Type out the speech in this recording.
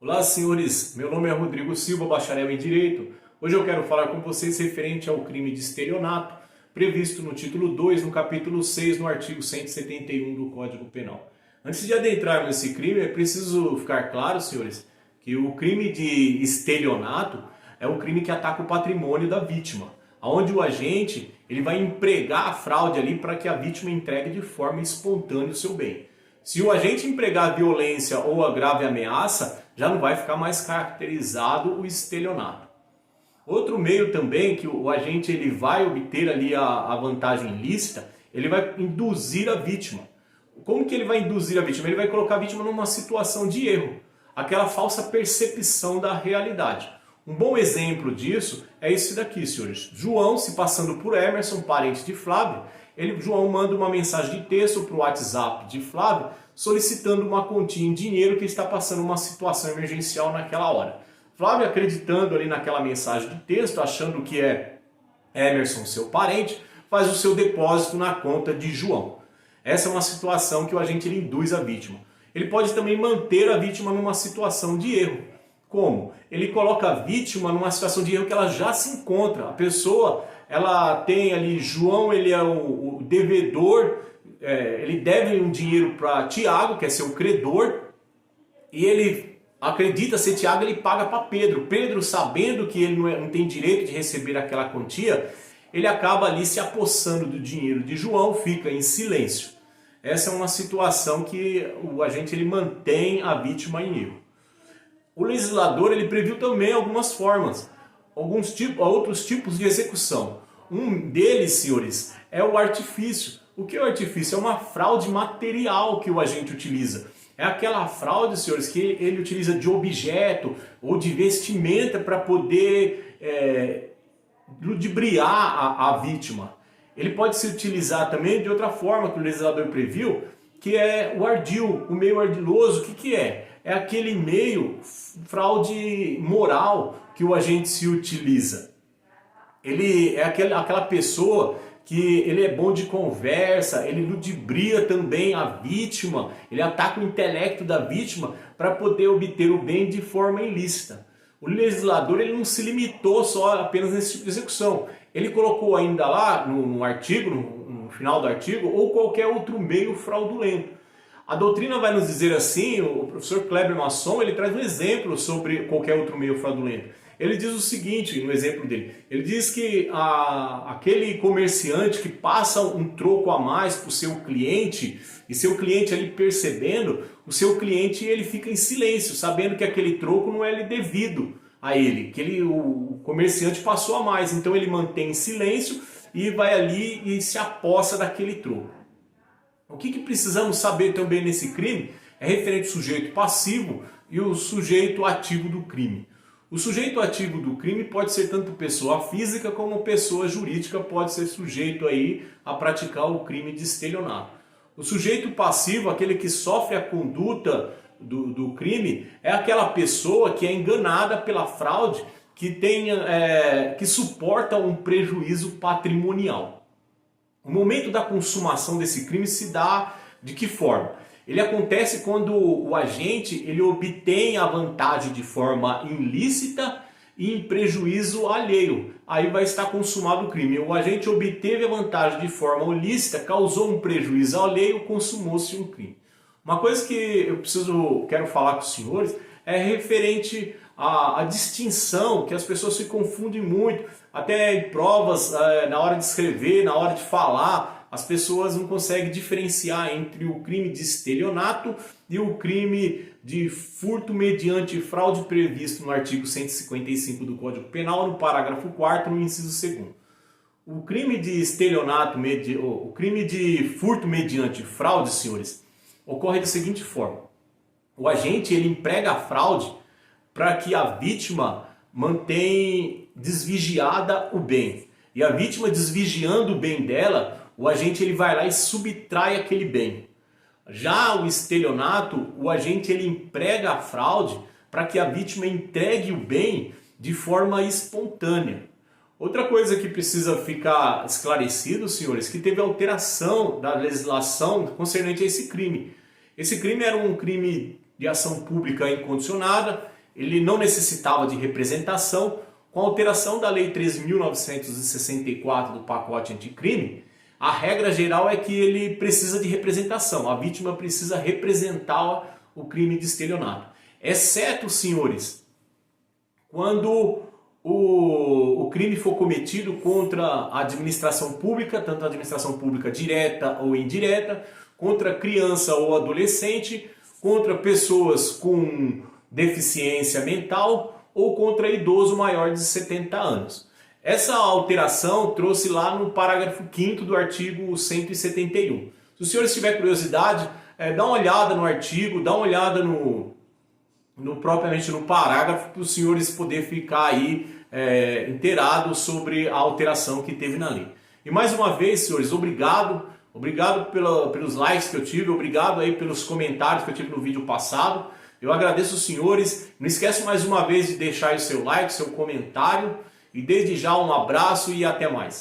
Olá, senhores. Meu nome é Rodrigo Silva, bacharel em Direito. Hoje eu quero falar com vocês referente ao crime de estelionato, previsto no título 2, no capítulo 6, no artigo 171 do Código Penal. Antes de adentrarmos nesse crime, é preciso ficar claro, senhores, que o crime de estelionato é um crime que ataca o patrimônio da vítima, onde o agente ele vai empregar a fraude ali para que a vítima entregue de forma espontânea o seu bem. Se o agente empregar violência ou a grave ameaça, já não vai ficar mais caracterizado o estelionato. Outro meio também que o agente ele vai obter ali a vantagem ilícita, ele vai induzir a vítima. Como que ele vai induzir a vítima? Ele vai colocar a vítima numa situação de erro, aquela falsa percepção da realidade. Um bom exemplo disso é esse daqui, senhores. João, se passando por Emerson, parente de Flávio, João manda uma mensagem de texto para o WhatsApp de Flávio solicitando uma quantia em dinheiro que está passando uma situação emergencial naquela hora. Flávio, acreditando ali naquela mensagem de texto, achando que é Emerson, seu parente, faz o seu depósito na conta de João. Essa é uma situação que o agente ele induz a vítima. Ele pode também manter a vítima numa situação de erro. Como? Ele coloca a vítima numa situação de erro que ela já se encontra. A pessoa, ela tem ali, João, ele é o devedor, ele deve um dinheiro para Tiago, que é seu credor, e ele acredita ser Tiago, ele paga para Pedro. Pedro, sabendo que ele não tem direito de receber aquela quantia, ele acaba ali se apossando do dinheiro de João, fica em silêncio. Essa é uma situação que o agente ele mantém a vítima em erro. O legislador ele previu também algumas formas, outros tipos de execução. Um deles, senhores, é o artifício. O que é o artifício? É uma fraude material que o agente utiliza. É aquela fraude, senhores, que ele utiliza de objeto ou de vestimenta para poder ludibriar a vítima. Ele pode se utilizar também de outra forma que o legislador previu, que é o ardil, o meio ardiloso. O que é? É aquele meio fraude moral que o agente se utiliza. Ele é aquela pessoa que ele é bom de conversa, ele ludibria também a vítima, ele ataca o intelecto da vítima para poder obter o bem de forma ilícita. O legislador ele não se limitou só apenas nesse tipo de execução. Ele colocou ainda lá no artigo, no final do artigo, ou qualquer outro meio fraudulento. A doutrina vai nos dizer assim, o professor Kleber Masson, ele traz um exemplo sobre qualquer outro meio fraudulento. Ele diz o seguinte, no exemplo dele, ele diz que aquele comerciante que passa um troco a mais para o seu cliente, e seu cliente ali percebendo, o seu cliente ele fica em silêncio, sabendo que aquele troco não é devido a ele, que o comerciante passou a mais, então ele mantém silêncio e vai ali e se apossa daquele troco. O que precisamos saber também nesse crime é referente ao sujeito passivo e o sujeito ativo do crime. O sujeito ativo do crime pode ser tanto pessoa física como pessoa jurídica, pode ser sujeito aí a praticar o crime de estelionato. O sujeito passivo, aquele que sofre a conduta do crime, é aquela pessoa que é enganada pela fraude, que suporta um prejuízo patrimonial. O momento da consumação desse crime se dá de que forma? Ele acontece quando o agente ele obtém a vantagem de forma ilícita e em prejuízo alheio. Aí vai estar consumado o crime. O agente obteve a vantagem de forma ilícita, causou um prejuízo alheio, consumou-se um crime. Uma coisa que eu quero falar com os senhores é referente à distinção, que as pessoas se confundem muito, até em provas, na hora de escrever, na hora de falar, as pessoas não conseguem diferenciar entre o crime de estelionato e o crime de furto mediante fraude previsto no artigo 155 do Código Penal, no parágrafo 4º, no inciso 2º. O crime de estelionato, o crime de furto mediante fraude, senhores, ocorre da seguinte forma. O agente ele emprega a fraude para que a vítima mantenha desvigiada o bem. E a vítima desvigiando o bem dela, o agente ele vai lá e subtrai aquele bem. Já o estelionato, o agente ele emprega a fraude para que a vítima entregue o bem de forma espontânea. Outra coisa que precisa ficar esclarecido, senhores, que teve alteração da legislação concernente a esse crime. Esse crime era um crime de ação pública incondicionada, ele não necessitava de representação. Com a alteração da Lei 13.964 do pacote anticrime, a regra geral é que ele precisa de representação, a vítima precisa representar o crime de estelionato. Exceto, senhores, quando o crime for cometido contra a administração pública, tanto a administração pública direta ou indireta, contra criança ou adolescente, contra pessoas com deficiência mental ou contra idoso maior de 70 anos. Essa alteração trouxe lá no parágrafo 5º do artigo 171. Se os senhores tiverem curiosidade, dá uma olhada no artigo, dá uma olhada propriamente no parágrafo, para os senhores poderem ficar aí inteirados sobre a alteração que teve na lei. E mais uma vez, senhores, obrigado pelos likes que eu tive, obrigado aí pelos comentários que eu tive no vídeo passado. Eu agradeço os senhores. Não esquece mais uma vez de deixar aí o seu like, seu comentário. E desde já um abraço e até mais.